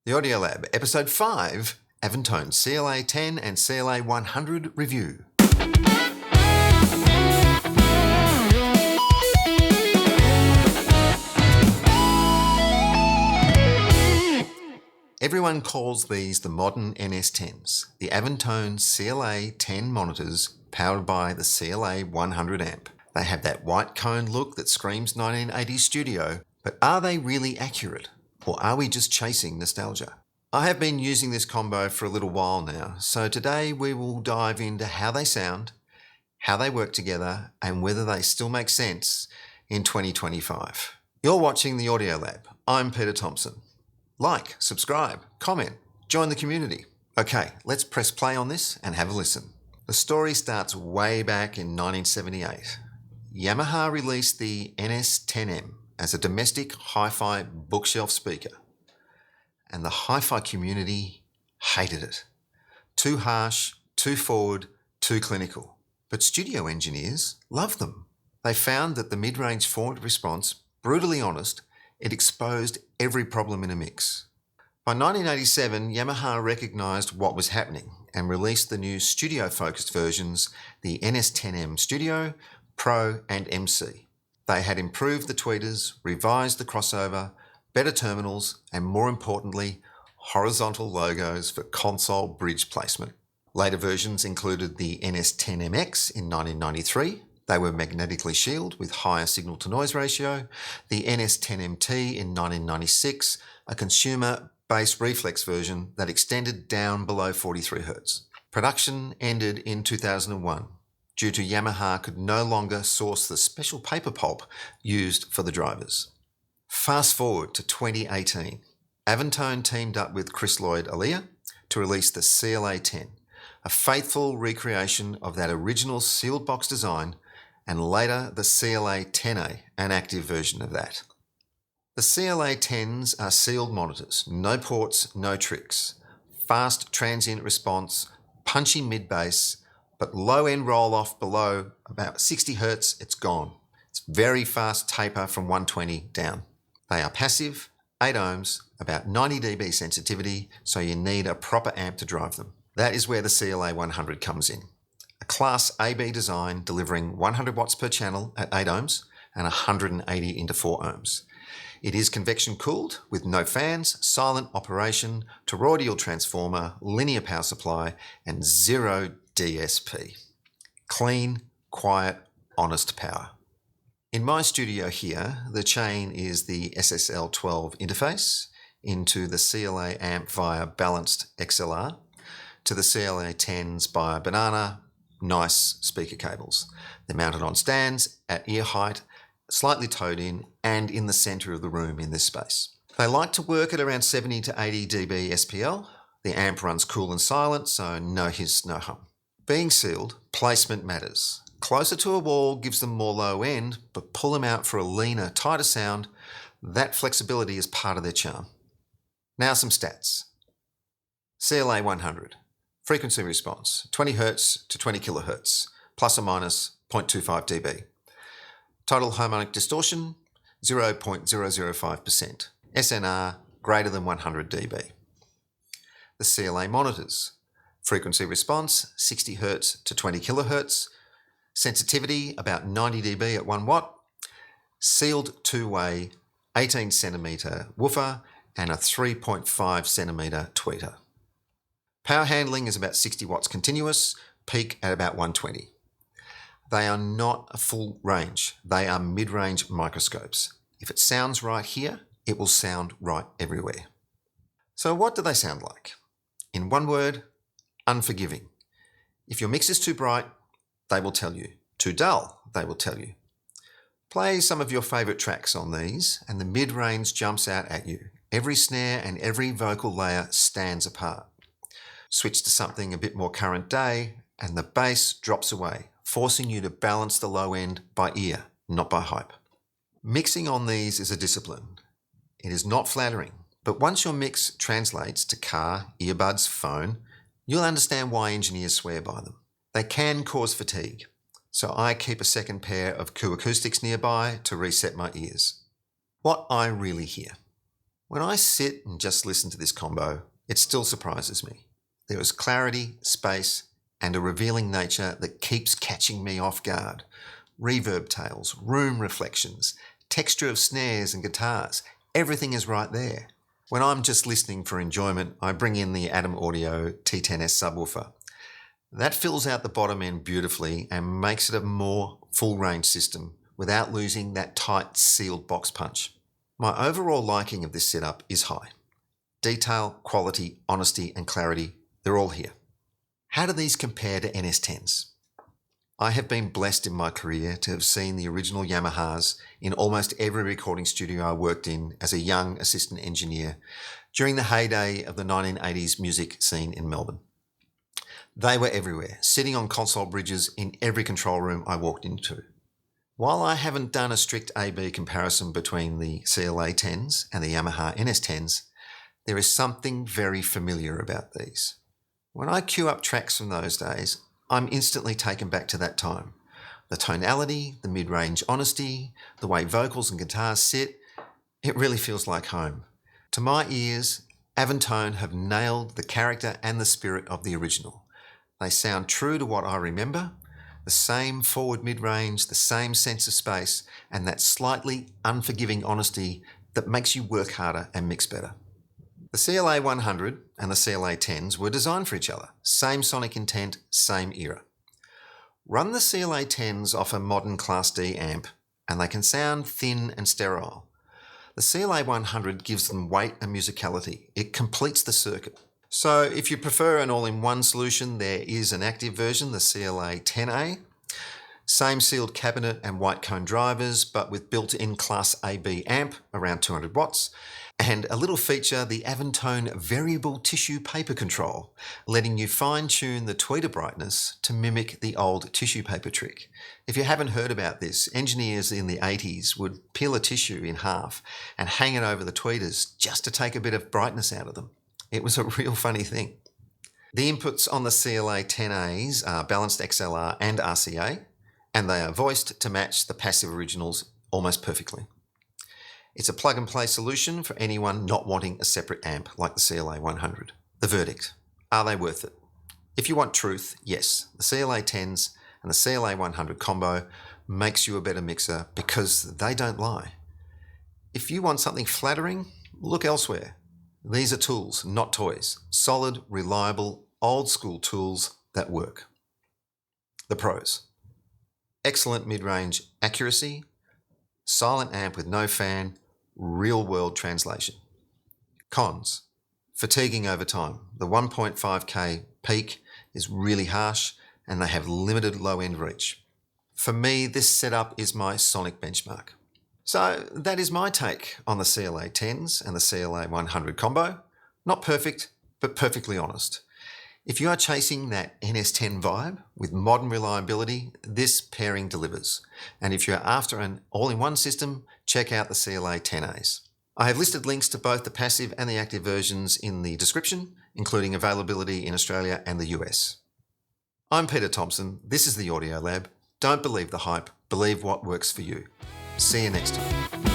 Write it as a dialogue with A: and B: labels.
A: The Audio Lab, Episode 5, Avantone CLA-10 and CLA-10 review. Everyone calls these the modern NS-10s, the Avantone CLA-10 monitors powered by the CLA-100 amp. They have that white cone look that screams 1980s studio, but are they really accurate? Or are we just chasing nostalgia? I have been using this combo for a little while now, so today we will dive into how they sound, how they work together, and whether they still make sense in 2025. You're watching the Audio Lab. I'm Peter Thompson. Like, subscribe, comment, join the community. Okay, let's press play on this and have a listen. The story starts way back in 1978. Yamaha released the NS-10M as a domestic hi-fi bookshelf speaker, and the hi-fi community hated it. Too harsh, too forward, too clinical. But studio engineers loved them. They found that the mid-range forward response, brutally honest, it exposed every problem in a mix. By 1987, Yamaha recognised what was happening and released the new studio-focused versions, the NS-10M Studio, Pro and MC. They had improved the tweeters, revised the crossover, better terminals, and more importantly, horizontal logos for console bridge placement. Later versions included the NS-10MX in 1993. They were magnetically shielded with higher signal-to-noise ratio. The NS-10MT in 1996, a consumer bass reflex version that extended down below 43 Hz. Production ended in 2001 due to Yamaha could no longer source the special paper pulp used for the drivers. Fast forward to 2018. Avantone teamed up with Chris Lloyd-Alia to release the CLA-10, a faithful recreation of that original sealed box design, and later the CLA-10A, an active version of that. The CLA-10s are sealed monitors, no ports, no tricks. Fast transient response, punchy mid-bass, but low-end roll-off below about 60 Hz, it's gone. It's very fast taper from 120 down. They are passive, 8 ohms, about 90 dB sensitivity, so you need a proper amp to drive them. That is where the CLA-100 comes in. A Class AB design delivering 100 watts per channel at 8 ohms and 180 into 4 ohms. It is convection cooled with no fans, silent operation, toroidal transformer, linear power supply, and zero DSP. Clean, quiet, honest power. In my studio here, the chain is the SSL12 interface into the CLA amp via balanced XLR to the CLA-10s via banana, nice speaker cables. They're mounted on stands at ear height, slightly towed in, and in the centre of the room in this space. They like to work at around 70 to 80 dB SPL. The amp runs cool and silent, so no hiss, no hum. Being sealed, placement matters. Closer to a wall gives them more low end, but pull them out for a leaner, tighter sound. That flexibility is part of their charm. Now some stats. CLA-100. Frequency response, 20 Hz to 20 kHz, plus or minus 0.25 dB. Total harmonic distortion, 0.005%. SNR, greater than 100 dB. The CLA monitors. Frequency response, 60 Hz to 20 kHz. Sensitivity, about 90 dB at 1 watt. Sealed two-way, 18 centimetre woofer and a 3.5 centimetre tweeter. Power handling is about 60 watts continuous, peak at about 120. They are not a full range. They are mid-range microscopes. If it sounds right here, it will sound right everywhere. So what do they sound like? In one word, unforgiving. If your mix is too bright, they will tell you. Too dull, they will tell you. Play some of your favourite tracks on these and the mid-range jumps out at you. Every snare and every vocal layer stands apart. Switch to something a bit more current day and the bass drops away, forcing you to balance the low end by ear, not by hype. Mixing on these is a discipline. It is not flattering, but once your mix translates to car, earbuds, phone, you'll understand why engineers swear by them. They can cause fatigue, so I keep a second pair of Q acoustics nearby to reset my ears. What I really hear. When I sit and just listen to this combo, it still surprises me. There is clarity, space, and a revealing nature that keeps catching me off guard. Reverb tails, room reflections, texture of snares and guitars, everything is right there. When I'm just listening for enjoyment, I bring in the Adam Audio T10S subwoofer. That fills out the bottom end beautifully and makes it a more full range system without losing that tight sealed box punch. My overall liking of this setup is high. Detail, quality, honesty and clarity, they're all here. How do these compare to NS-10s? I have been blessed in my career to have seen the original Yamahas in almost every recording studio I worked in as a young assistant engineer during the heyday of the 1980s music scene in Melbourne. They were everywhere, sitting on console bridges in every control room I walked into. While I haven't done a strict A-B comparison between the CLA-10s and the Yamaha NS-10s, there is something very familiar about these. When I cue up tracks from those days, I'm instantly taken back to that time. The tonality, the mid-range honesty, the way vocals and guitars sit, it really feels like home. To my ears, Avantone have nailed the character and the spirit of the original. They sound true to what I remember, the same forward mid-range, the same sense of space, and that slightly unforgiving honesty that makes you work harder and mix better. The CLA-10 and the CLA-10s were designed for each other. Same sonic intent, same era. Run the CLA-10s off a modern Class D amp and they can sound thin and sterile. The CLA-10 gives them weight and musicality. It completes the circuit. So if you prefer an all-in-one solution, there is an active version, the CLA-10A. Same sealed cabinet and white cone drivers, but with built-in Class AB amp, around 200 watts. And a little feature, the Avantone variable tissue paper control, letting you fine-tune the tweeter brightness to mimic the old tissue paper trick. If you haven't heard about this, engineers in the 80s would peel a tissue in half and hang it over the tweeters just to take a bit of brightness out of them. It was a real funny thing. The inputs on the CLA-10As are balanced XLR and RCA, and they are voiced to match the passive originals almost perfectly. It's a plug-and-play solution for anyone not wanting a separate amp like the CLA-10. The verdict: are they worth it? If you want truth, yes, the CLA-10s and the CLA-10 combo makes you a better mixer because they don't lie. If you want something flattering, look elsewhere. These are tools, not toys. Solid, reliable, old-school tools that work. The pros: excellent mid-range accuracy, silent amp with no fan, real-world translation. Cons: fatiguing over time. The 1.5K peak is really harsh and they have limited low-end reach. For me, this setup is my sonic benchmark. So that is my take on the CLA-10s and the CLA-10 combo. Not perfect, but perfectly honest. If you are chasing that NS-10 vibe with modern reliability, this pairing delivers. And if you're after an all-in-one system, check out the CLA-10As. I have listed links to both the passive and the active versions in the description, including availability in Australia and the US. I'm Peter Thompson. This is the Audio Lab. Don't believe the hype. Believe what works for you. See you next time.